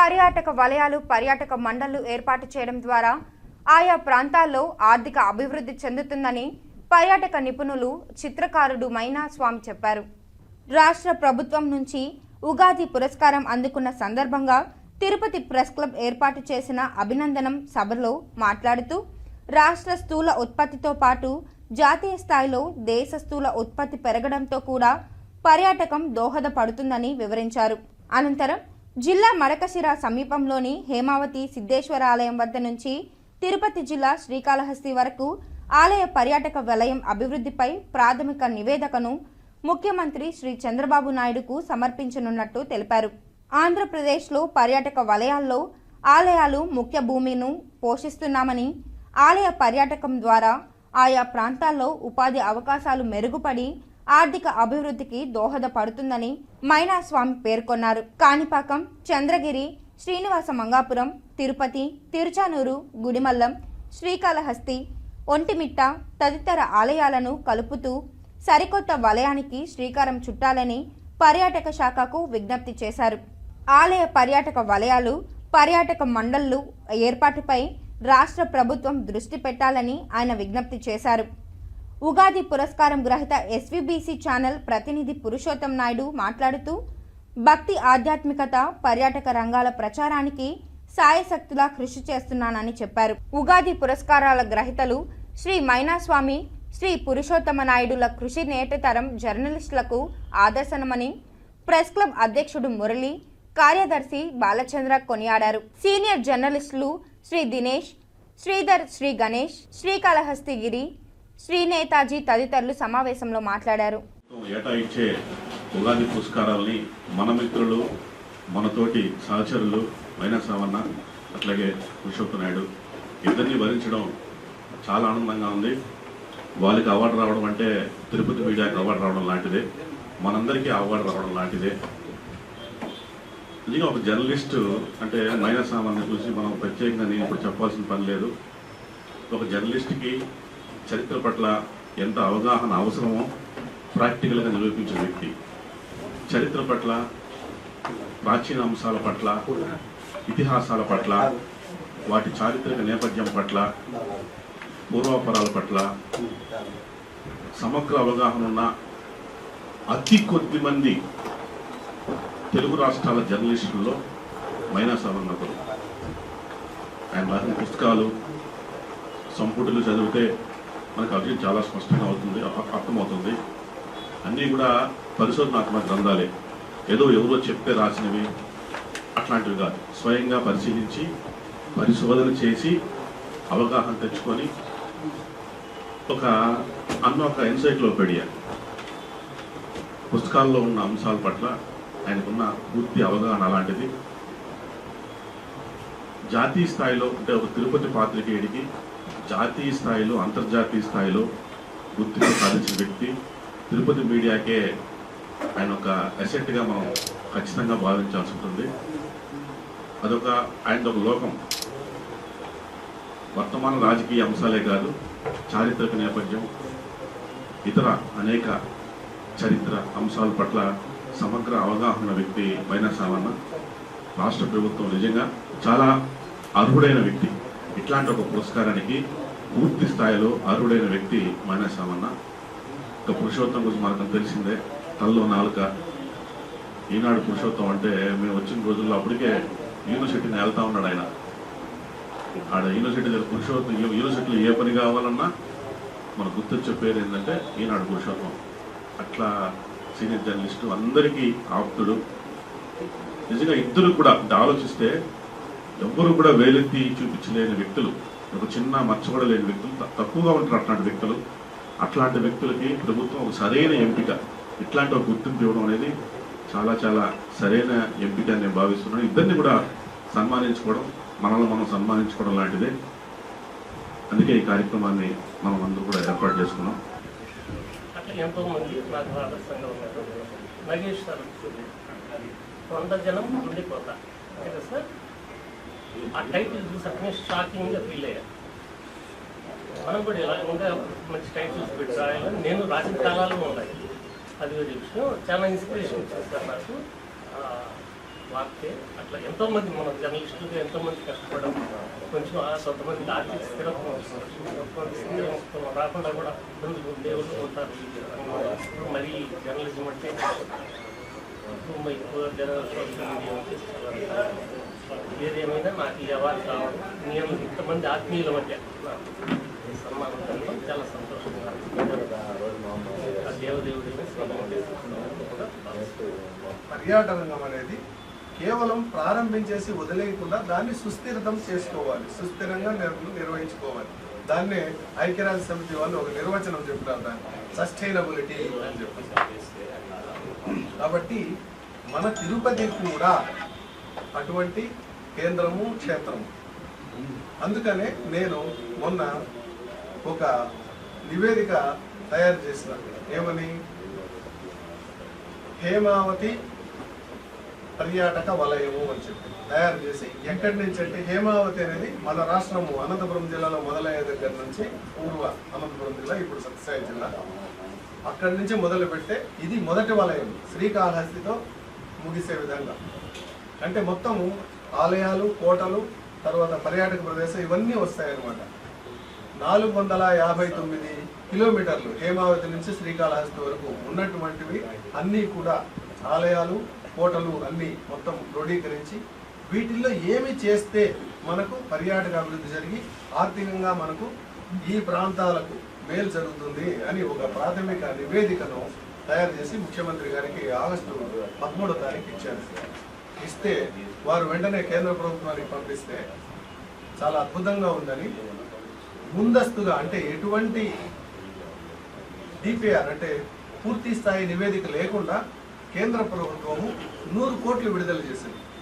పర్యాటక వలయాలు పర్యాటక మండళ్లు ఏర్పాటు చేయడం ద్వారా ఆయా ప్రాంతాల్లో ఆర్థిక అభివృద్ధి చెందుతుందని పర్యాటక నిపుణులు చిత్రకారుడు మైనా స్వామి చెప్పారు. రాష్ట్ర ప్రభుత్వం నుంచి ఉగాది పురస్కారం అందుకున్న సందర్భంగా తిరుపతి ప్రెస్ క్లబ్ ఏర్పాటు చేసిన అభినందనం సభలో మాట్లాడుతూ రాష్ట్ర స్థూల ఉత్పత్తితో పాటు జాతీయ స్థాయిలో దేశ స్థూల ఉత్పత్తి పెరగడంతో కూడా పర్యాటకం దోహదపడుతుందని వివరించారు. అనంతరం జిల్లా మడకశిర సమీపంలోని హేమావతి సిద్ధేశ్వర ఆలయం వద్ద నుంచి తిరుపతి జిల్లా శ్రీకాళహస్తి వరకు ఆలయ పర్యాటక వలయం అభివృద్ధిపై ప్రాథమిక నివేదికను ముఖ్యమంత్రి శ్రీ చంద్రబాబు నాయుడుకు సమర్పించనున్నట్టు తెలిపారు. ఆంధ్రప్రదేశ్లో పర్యాటక వలయాల్లో ఆలయాలు ముఖ్య భూమిను పోషిస్తున్నామని, ఆలయ పర్యాటకం ద్వారా ఆయా ప్రాంతాల్లో ఉపాధి అవకాశాలు మెరుగుపడి ఆర్థిక అభివృద్ధికి దోహదపడుతుందని మైనా స్వామి పేర్కొన్నారు. కాణిపాకం, చంద్రగిరి, శ్రీనివాస మంగాపురం, తిరుపతి, తిరుచానూరు, గుడిమల్లం, శ్రీకాళహస్తి, ఒంటిమిట్ట తదితర ఆలయాలను కలుపుతూ సరికొత్త వలయానికి శ్రీకారం చుట్టాలని పర్యాటక శాఖకు విజ్ఞప్తి చేశారు. ఆలయ పర్యాటక వలయాలు, పర్యాటక మండళ్లు ఏర్పాటుపై రాష్ట్ర ప్రభుత్వం దృష్టి పెట్టాలని ఆయన విజ్ఞప్తి చేశారు. ఉగాది పురస్కారం గ్రహీత ఎస్వీబీసీ ఛానల్ ప్రతినిధి పురుషోత్తం నాయుడు మాట్లాడుతూ భక్తి, ఆధ్యాత్మికత, పర్యాటక రంగాల ప్రచారానికి సాయశక్తులా కృషి చేస్తున్నానని చెప్పారు. ఉగాది పురస్కారాల గ్రహీతలు శ్రీ మైనా స్వామి, శ్రీ పురుషోత్తమ నాయుడుల కృషి నేటి తరం జర్నలిస్టులకు ఆదర్శనమని ప్రెస్ క్లబ్ అధ్యక్షుడు మురళి, కార్యదర్శి బాలచంద్ర కొనియాడారు. సీనియర్ జర్నలిస్టులు శ్రీ దినేష్, శ్రీధర్, శ్రీ గణేష్, శ్రీకాళహస్తి గిరి, శ్రీ నేతాజీ తదితరులు సమావేశంలో మాట్లాడారు. ఏటా ఇచ్చే ఉగాది పురస్కారాలని మన మిత్రులు, మనతోటి సహచరులు మైనా సావన్న అట్లాగే పురుషోత్తమ నాయుడు ఇద్దరిని భరించడం చాలా ఆనందంగా ఉంది. వాళ్ళకి అవార్డు రావడం అంటే తిరుపతి మీడియాకి అవార్డు రావడం లాంటిదే, మనందరికీ అవార్డు రావడం లాంటిదే. నిజంగా ఒక జర్నలిస్టు అంటే మైనా సావన్న చూసి మనం ప్రత్యేకంగా నేను ఇప్పుడు చెప్పాల్సిన పని లేదు. ఒక జర్నలిస్ట్కి చరిత్ర పట్ల ఎంత అవగాహన అవసరమో ప్రాక్టికల్గా నిరూపించిన వ్యక్తి. చరిత్ర పట్ల, ప్రాచీన అంశాల పట్ల, ఇతిహాసాల పట్ల, వాటి చారిత్రక నేపథ్యం పట్ల, పూర్వాపరాల పట్ల సమగ్ర అవగాహన ఉన్న అతి కొద్ది మంది తెలుగు రాష్ట్రాల జర్నలిస్టుల్లో మైనా సావన్న ఒకరు. ఆయన రాసిన పుస్తకాలు, సంపుటులు చదివితే మనకు అవి చాలా స్పష్టంగా అవుతుంది, అర్థమవుతుంది. అన్నీ కూడా పరిశోధనాత్మక గ్రంథాలే, ఏదో ఎవరో చెప్తే రాసినవి అట్లాంటివి కాదు. స్వయంగా పరిశీలించి పరిశోధన చేసి అవగాహన తెచ్చుకొని ఒక ఎన్సైక్లోపీడియా పుస్తకాల్లో ఉన్న అంశాల పట్ల ఆయనకున్న పూర్తి అవగాహన అలాంటిది. జాతీయ స్థాయిలో అంటే ఒక తిరుపతి పాత్రికేయుడికి జాతీయ స్థాయిలో, అంతర్జాతీయ స్థాయిలో గుర్తింపు సాధించిన వ్యక్తి. తిరుపతి మీడియాకే ఆయన ఒక అసెట్గా మనం ఖచ్చితంగా భావించాల్సి ఉంటుంది. అదొక ఆయన ఒక లోకం. వర్తమాన రాజకీయ అంశాలే కాదు, చారిత్రక నేపథ్యం, ఇతర అనేక చరిత్ర అంశాల పట్ల సమగ్ర అవగాహన వ్యక్తి మైనా సావన్న. రాష్ట్ర ప్రభుత్వం నిజంగా చాలా అర్హుడైన వ్యక్తి. ఇట్లాంటి ఒక పురస్కారానికి పూర్తి స్థాయిలో అర్హుడైన వ్యక్తి మైనా సావన్న. ఇక పురుషోత్తం గురించి మనకు తెలిసిందే, తల్లో నాలుక. ఈనాడు పురుషోత్తం అంటే మేము వచ్చిన రోజుల్లో అప్పటికే యూనివర్సిటీని వెళ్తా ఉన్నాడు ఆయన. ఆడ యూనివర్సిటీ దగ్గర పురుషోత్తం, యూనివర్సిటీలో ఏ పని కావాలన్నా మన గుర్తొచ్చే పేరు ఏంటంటే ఈనాడు పురుషోత్తం. అట్లా సీనియర్ జర్నలిస్టు, అందరికీ ఆప్తుడు. నిజంగా ఇద్దరు కూడా ఆలోచిస్తే ఎవ్వరు కూడా వేలెత్తి చూపించలేని వ్యక్తులు, ఒక చిన్న మచ్చ కూడా లేని వ్యక్తులు తక్కువగా ఉంటారు అట్లాంటి వ్యక్తులు. అట్లాంటి వ్యక్తులకి ప్రభుత్వం ఒక సరైన ఎంపిక, ఇట్లాంటి ఒక గుర్తింపు ఇవ్వడం అనేది చాలా చాలా సరైన ఎంపిక అని నేను భావిస్తున్నాను. ఇద్దరిని కూడా సన్మానించుకోవడం, మనల్ని మనం సన్మానించుకోవడం లాంటిదే. అందుకే ఈ కార్యక్రమాన్ని మనం అందరూ కూడా ఏర్పాటు చేసుకున్నాం. ఎంతోమంది నాకు ఆదర్శంగా ఉన్నారు. నగేష్ సార్ 100 జనం ఉండిపోతా కదా సార్. ఆ టైటిల్ చూసి అట్నే షాకింగ్గా ఫీల్ అయ్యాను. మనం కూడా ఇలా ఇంకా మంచి టైటిల్స్ పెట్టి రాయాలని నేను రాసిన కాలాల్లో ఉన్నాయి. అది వేరే విషయం. చాలా ఇన్స్పిరేషన్ ఇచ్చింది సార్ నాకు. వార్తే అట్లా ఎంతోమంది మన జర్నలిస్టులుగా ఎంతోమంది కష్టపడడం కొంచెం కొంతమందికి ఆర్థిక స్థిరత్వం రాకుండా కూడా ఇబ్బందులు ఉండేవాళ్ళు ఉంటారు. ఇప్పుడు మరీ జర్నలిజం అంటే ఎక్కువ సోషల్ మీడియా ఏదేమైనా నాకు ఈ అవార్డు కావడం నేను ఇంతమంది ఆత్మీయుల మధ్య సన్మానం జరగడం చాలా సంతోషంగా దేవదేవుడిని పర్యాటక రంగం అనేది కేవలం ప్రారంభించేసి వదిలేయకుండా దాన్ని సుస్థిరతం చేసుకోవాలి, సుస్థిరంగా నిర్వహించుకోవాలి. దాన్నే ఐక్యరాజ్య సమితి వాళ్ళు ఒక నిర్వచనం చెప్తారు, దాన్ని సస్టైనబిలిటీ అని చెప్పారు. కాబట్టి మన తిరుపతి కూడా అటువంటి కేంద్రము క్షేత్రము. అందుకనే నేను మొన్న ఒక నివేదిక తయారు చేసిన, ఏమని, హేమావతి పర్యాటక వలయము అని చెప్పి తయారు చేసి, ఎక్కడి నుంచి అంటే హేమావతి అనేది మన రాష్ట్రము అనంతపురం జిల్లాలో మొదలయ్యే దగ్గర నుంచి, పూర్వ అనంతపురం జిల్లా ఇప్పుడు సత్యసాయి జిల్లా, అక్కడి నుంచి మొదలు పెడితే ఇది మొదటి వలయం, శ్రీకాళహస్తితో ముగిసే విధంగా. అంటే మొత్తము ఆలయాలు, కోటలు, తర్వాత పర్యాటక ప్రదేశం ఇవన్నీ వస్తాయన్నమాట. 459 కిలోమీటర్లు హేమావతి నుంచి శ్రీకాళహస్తి వరకు ఉన్నటువంటివి అన్నీ కూడా ఆలయాలు, కోటలు అన్నీ మొత్తం క్రోడీకరించి, వీటిల్లో ఏమి చేస్తే మనకు పర్యాటక అభివృద్ధి జరిగి ఆర్థికంగా మనకు ఈ ప్రాంతాలకు మేలు జరుగుతుంది అని ఒక ప్రాథమిక నివేదికను తయారు చేసి ముఖ్యమంత్రి గారికి ఆగస్టు 13వ తారీఖు ఇచ్చారు. ఇస్తే వారు వెంటనే కేంద్ర ప్రభుత్వానికి పంపిస్తే చాలా అద్భుతంగా ఉందని, ముందస్తుగా అంటే ఎటువంటి డిపిఆర్ అంటే పూర్తి స్థాయి నివేదిక లేకుండా కేంద్ర ప్రభుత్వము 100 కోట్లు విడుదల చేసింది.